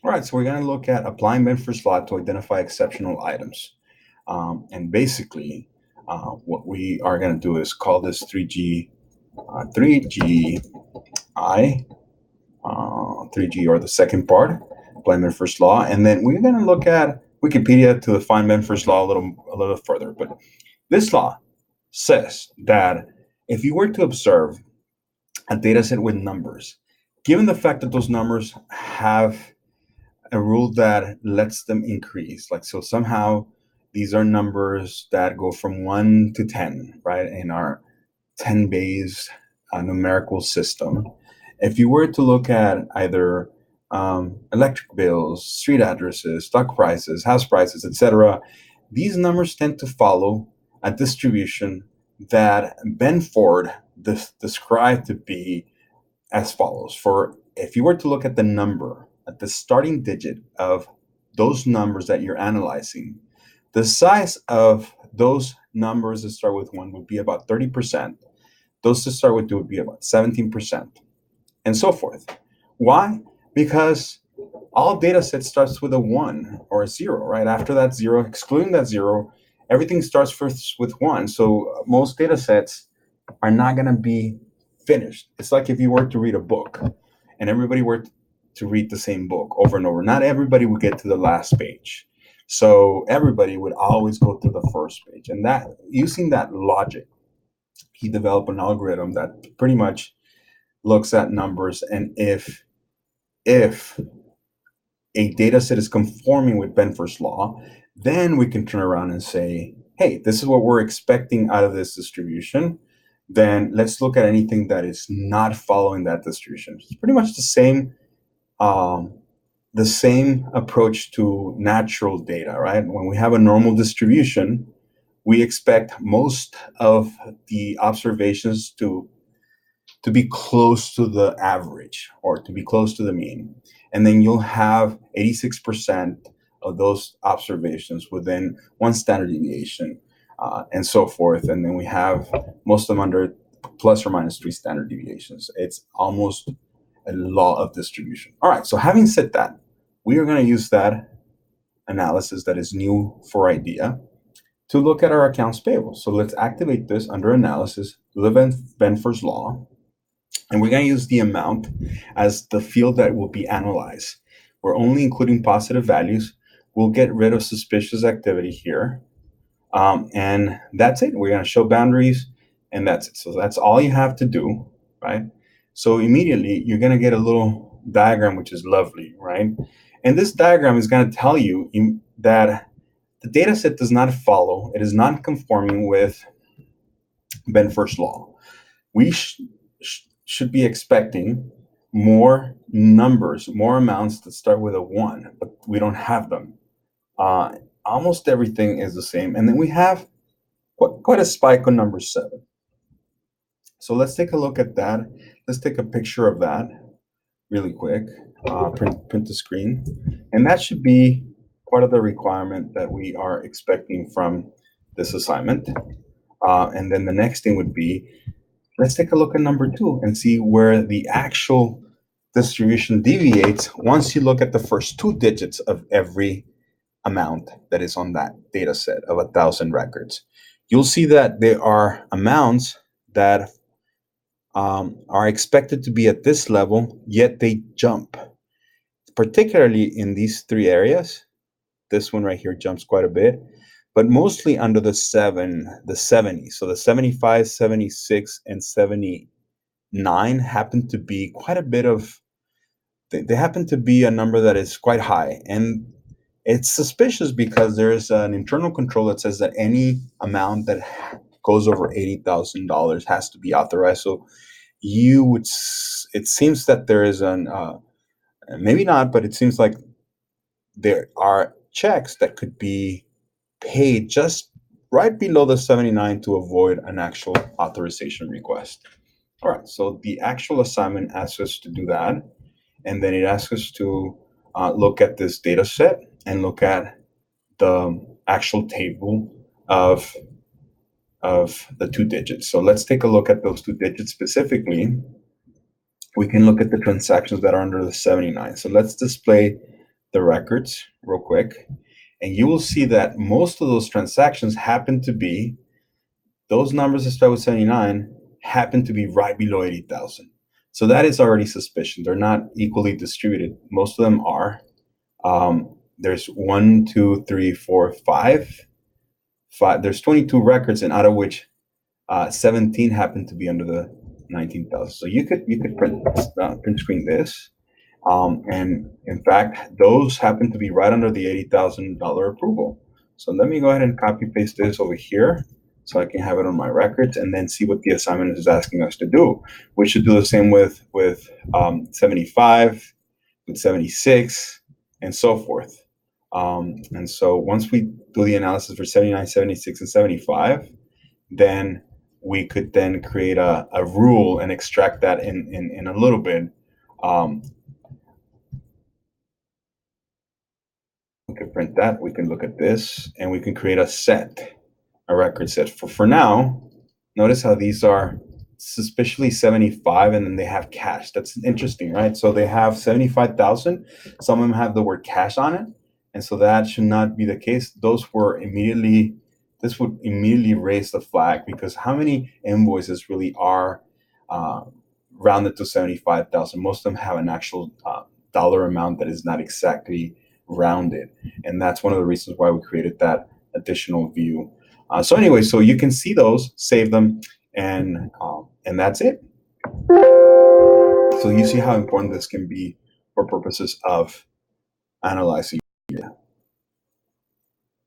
All right, so we're going to look at applying Benford's law to identify exceptional items. And basically, what we are going to do is call this 3GI, 3G, or the second part, applying Benford's law. And then we're going to look at Wikipedia to define Benford's law a little further. But this law says that if you were to observe a data set with numbers, given the fact that those numbers have a rule that lets them increase. Like, so somehow these are numbers that go from 1 to 10, right, in our 10 base numerical system. If you were to look at either electric bills, street addresses, stock prices, house prices, etc., these numbers tend to follow a distribution that Benford described to be as follows. For if you were to look at the number at the starting digit of those numbers that you're analyzing, the size of those numbers that start with 1 would be about 30%. Those that start with 2 would be about 17%, and so forth. Why? Because all data set starts with a 1 or a 0, right? After that 0, excluding that 0, everything starts first with 1. So most data sets are not going to be finished. It's like if you were to read a book and everybody were to read the same book over and over. Not everybody would get to the last page. So everybody would always go to the first page. And that, using that logic, he developed an algorithm that pretty much looks at numbers, and if a data set is conforming with Benford's law, then we can turn around and say, hey, this is what we're expecting out of this distribution. Then let's look at anything that is not following that distribution. It's pretty much the same approach to natural data, right? When we have a normal distribution, we expect most of the observations to be close to the average or to be close to the mean. And then you'll have 86% of those observations within one standard deviation, and so forth. And then we have most of them under plus or minus 3 standard deviations. It's almost a law of distribution. All right, so having said that, we are going to use that analysis that is new for IDEA to look at our accounts payable. So let's activate this under analysis, Benford's law, and we're going to use the amount as the field that will be analyzed. We're only including positive values. We'll get rid of suspicious activity here. And that's it. We're going to show boundaries, and that's it. So that's all you have to do, right? So immediately you're going to get a little diagram, which is lovely, right? And this diagram is going to tell you that the data set does not follow. It is not conforming with Benford's law. We should be expecting more numbers, more amounts that start with a 1, but we don't have them. Almost everything is the same. And then we have quite a spike on number 7. So let's take a look at that. Let's take a picture of that really quick. Print the screen. And that should be part of the requirement that we are expecting from this assignment. And then the next thing would be, let's take a look at number 2 and see where the actual distribution deviates once you look at the first 2 digits of every amount that is on that data set of 1,000 records. You'll see that there are amounts that are expected to be at this level, yet they jump, particularly in these 3 areas. This one right here jumps quite a bit, but mostly under the 70. So the 75, 76, and 79 happen to be quite a bit of, they happen to be a number that is quite high. And it's suspicious because there's an internal control that says that any amount that goes over $80,000 has to be authorized. So it seems that there is maybe not, but it seems like there are checks that could be paid just right below the 79 to avoid an actual authorization request. All right, so the actual assignment asks us to do that, and then it asks us to look at this data set and look at the actual table of the 2 digits. So let's take a look at those 2 digits specifically. We can look at the transactions that are under the 79. So let's display the records real quick, and you will see that most of those transactions happen to be, those numbers that start with 79 happen to be right below 80,000. So that is already suspicious. They're not equally distributed. Most of them are. There's 1, 2, 3, 4, 5. There's 22 records, and out of which 17 happen to be under the 19,000. So you could print screen this, and in fact, those happen to be right under the $80,000 approval. So let me go ahead and copy paste this over here, so I can have it on my records, and then see what the assignment is asking us to do. We should do the same with 75, with 76, and so forth. And so once we do the analysis for 79, 76, and 75, then we could then create a rule and extract that in a little bit. We can print that, we can look at this, and we can create a record set. For now, notice how these are suspiciously 75, and then they have cash. That's interesting, right? So they have 75,000. Some of them have the word cash on it, and so that should not be the case. This would immediately raise the flag, because how many invoices really are rounded to 75,000? Most of them have an actual dollar amount that is not exactly rounded, and that's one of the reasons why we created that additional view. So anyway, so you can see those, save them, and that's it. So you see how important this can be for purposes of analyzing